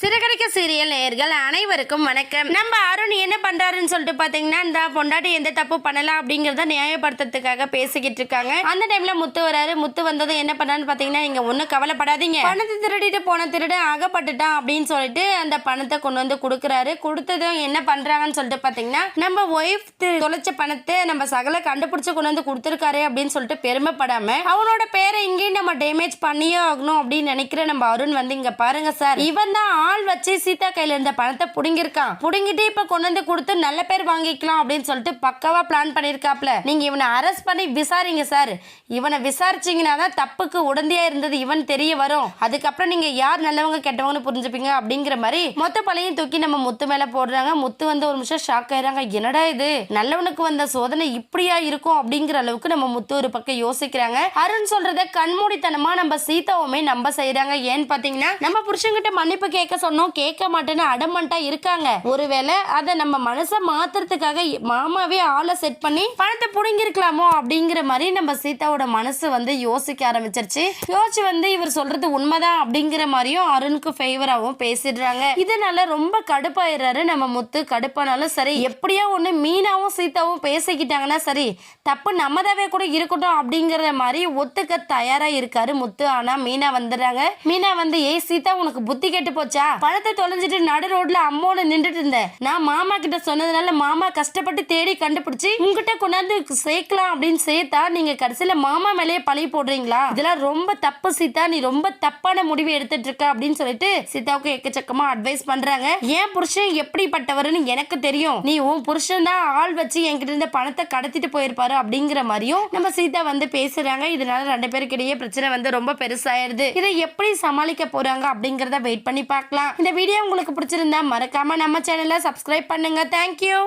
சிறுகடிக்க serial நேயர்கள் அனைவருக்கும் வணக்கம். நம்ம அருண் என்ன பண்றாருன்னு சொல்லிட்டு பாத்தீங்கன்னா, இந்த பொண்டாட்டி எந்த தப்பு பண்ணலாம் அப்படிங்கறத நியாயப்படுத்துறதுக்காக பேசிக்கிட்டு இருக்காங்க. அந்த டைம்ல முத்து வராரு. முத்து வந்ததும் என்ன பண்ணான்னு பாத்தீங்கன்னா, நீங்க ஒன்னும் கவலைப்படாதீங்க, பணத்தை திருடிட்டு போன திருட அகப்பட்டுட்டான் அப்படின்னு சொல்லிட்டு அந்த பணத்தை கொண்டு வந்து கொடுக்குறாரு. கொடுத்ததும் என்ன பண்றாங்கன்னு சொல்லிட்டு பாத்தீங்கன்னா, நம்ம ஒய்ஃப் தொலைச்ச பணத்தை நம்ம சகல கண்டுபிடிச்சு கொண்டு வந்து கொடுத்துருக்காரு அப்படின்னு சொல்லிட்டு பெருமைப்படாம அவனோட பேரை இங்கேயும் நம்ம டேமேஜ் பண்ணியே ஆகணும் அப்படின்னு நினைக்கிற நம்ம அருண் வந்து, இங்க பாருங்க சார், இவன் தான் ஆள் வச்சு சீதா கையில இருந்த பணத்தை புடுங்கிருக்கான். புடுங்கிட்டு இப்ப கொண்டு வந்து கொடுத்து நல்ல பேர் வாங்கிக்கலாம் அப்படின்னு சொல்லிட்டு பக்காவா பிளான் பண்ணிருக்காப்ல. நீங்க இவனை அரெஸ்ட் பண்ணி விசாரிங்க சார். இவனை விசாரிச்சீங்கன்னா தான் தப்புக்கு உடந்தையா இருந்தது இவன் தெரிய வரும். அதுக்கப்புறம் நீங்க யார் நல்லவங்க கெட்டவங்கன்னு புரிஞ்சுப்பீங்க அப்படிங்கிற மாதிரி மொத்த பழையும் தூக்கி நம்ம முத்து மேல போடுறாங்க. முத்து வந்து ஒரு நிமிஷம் ஷாக் ஆயிடுறாங்க. என்னடா இது, நல்லவனுக்கு வந்த சோதனை இப்படியா இருக்கும் அப்படிங்கிற அளவுக்கு நம்ம முத்து ஒரு பக்கம் யோசிக்கிறாங்க. அருண் சொல்றத கண்மூடித்தனமா நம்ம சீதாவுமே நம்ப செய்யறாங்க. ஏன்னு பாத்தீங்கன்னா, நம்ம புருஷன்கிட்ட மன்னிப்பு கேட்க சொன்னோம், கேட்க மாட்டேன்னு அடமண்டா இருக்காங்க. ஒருவேளை அதை நம்ம மனசை மாத்துறதுக்காக மாமாவே ஆளை செட் பண்ணி பணத்தை புடுங்கிருக்கலாமோ அப்படிங்கிற மாதிரி நம்ம சீதாவோட மனசு வந்து யோசிக்க ஆரம்பிச்சிருச்சு. யோசிச்சு வந்து இவர் சொல்றது உண்மைதான் அப்படிங்கிற மாதிரியும் அருணுக்கு ஃபேவராகவும் பேசிடுறாங்க. இதனால ரொம்ப கடுப்பாயிடுறாரு நம்ம முத்து. கடுப்பானாலும் சரி, எப்படியோ ஒண்ணு மீனாவும் சீதாவும் பேசிக்கிட்டாங்கன்னா சரி, தப்பு நம்மதாவே கூட இருக்கட்டும் அப்படிங்கிற மாதிரி ஒத்துக்க தயாரா இருக்காரு முத்து. ஆனா மீனா வந்துடுறாங்க. மீனா வந்து, ஏய் சீதா, உனக்கு புத்தி கெட்டு போச்சா? பணத்தை தொலைஞ்சிட்டு நடு ரோட்ல அம்மோட நின்றுட்டு இருந்தேன். நான் மாமா கிட்ட சொன்னதுனால மாமா கஷ்டப்பட்டு தேடி கண்டுபிடிச்சு உங்ககிட்ட கொண்டாந்து சேர்க்கலாம் அப்படின்னு சேர்த்தா நீங்க கடைசியில மாமா மேலேயே பழி போடுறீங்களா? இதெல்லாம் ரொம்ப தப்பு சீதா, நீ ரொம்ப தப்பான முடிவு எடுத்துட்டு இருக்க அப்படின்னு சொல்லிட்டு சீதாவுக்கு எக்கச்சக்கமா அட்வைஸ் பண்றாங்க. ஏன் புருஷன் எப்படிப்பட்டவருன்னு எனக்கு தெரியும், நீ உன் புருஷன் தான் ஆள் வச்சு என்கிட்ட இருந்த பணத்தை கடத்திட்டு போயிருப்பாரு அப்படிங்கிற மாதிரியும் நம்ம சீதா வந்து பேசுறாங்க. இதனால ரெண்டு பேருக்கு இடையே பிரச்சனை வந்து ரொம்ப பெருசாயிருது. இதை எப்படி சமாளிக்க போறாங்க அப்படிங்கறத வெயிட் பண்ணி பார்க்கலாம். இந்த வீடியோ உங்களுக்கு பிடிச்சிருந்தா மறக்காம நம்ம சேனலை சப்ஸ்கிரைப் பண்ணுங்க. தேங்க்யூ.